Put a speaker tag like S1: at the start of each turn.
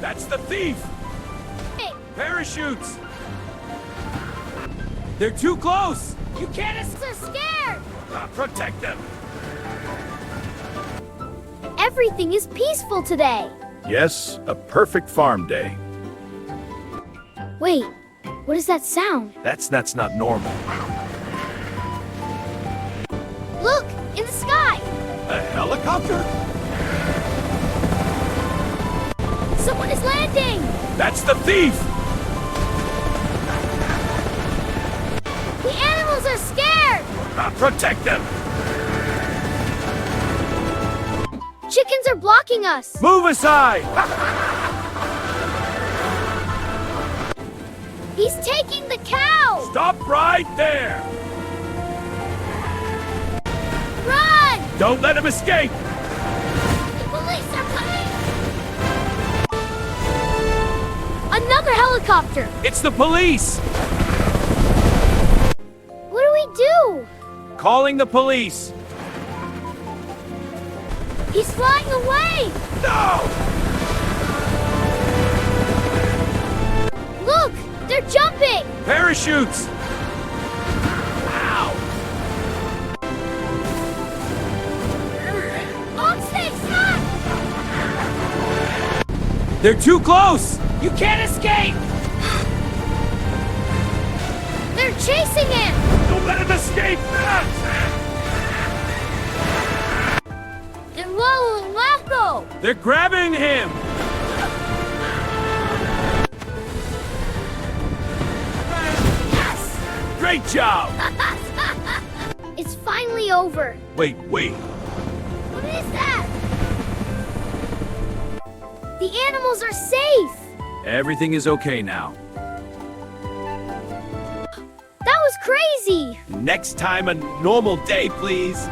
S1: That's the thief!
S2: Hey,
S1: Parachutes! They're too close!
S2: you can't so scared!
S1: Protect them!
S2: Everything is peaceful today.
S3: Yes, a perfect farm day.
S2: Wait, what is that sound?
S3: That's not normal.
S2: Look, in the sky!
S1: A helicopter?
S2: Someone is landing!
S1: That's the thief!
S2: The animals are scared!
S1: Protect them!
S2: Chickens are blocking us!
S1: Move aside!
S2: He's taking the cow!
S1: Stop right there!
S2: Run!
S1: Don't let him escape!
S2: The police are coming! Another helicopter!
S1: It's the police!
S2: What do we do?
S1: Calling the police!
S2: He's flying away!
S1: No!
S2: Look! They're jumping!
S1: Parachutes! Ow!
S2: On stay stuck!
S1: They're too close! You can't escape!
S2: They're chasing him!
S1: Don't let him escape!
S2: They're following Lasso!
S1: They're grabbing him!
S2: Yes!
S1: Great job!
S2: It's finally over.
S1: Wait.
S2: What is that? The animals are safe!
S1: Everything is okay now.
S2: That was crazy!
S1: Next time, a normal day, please.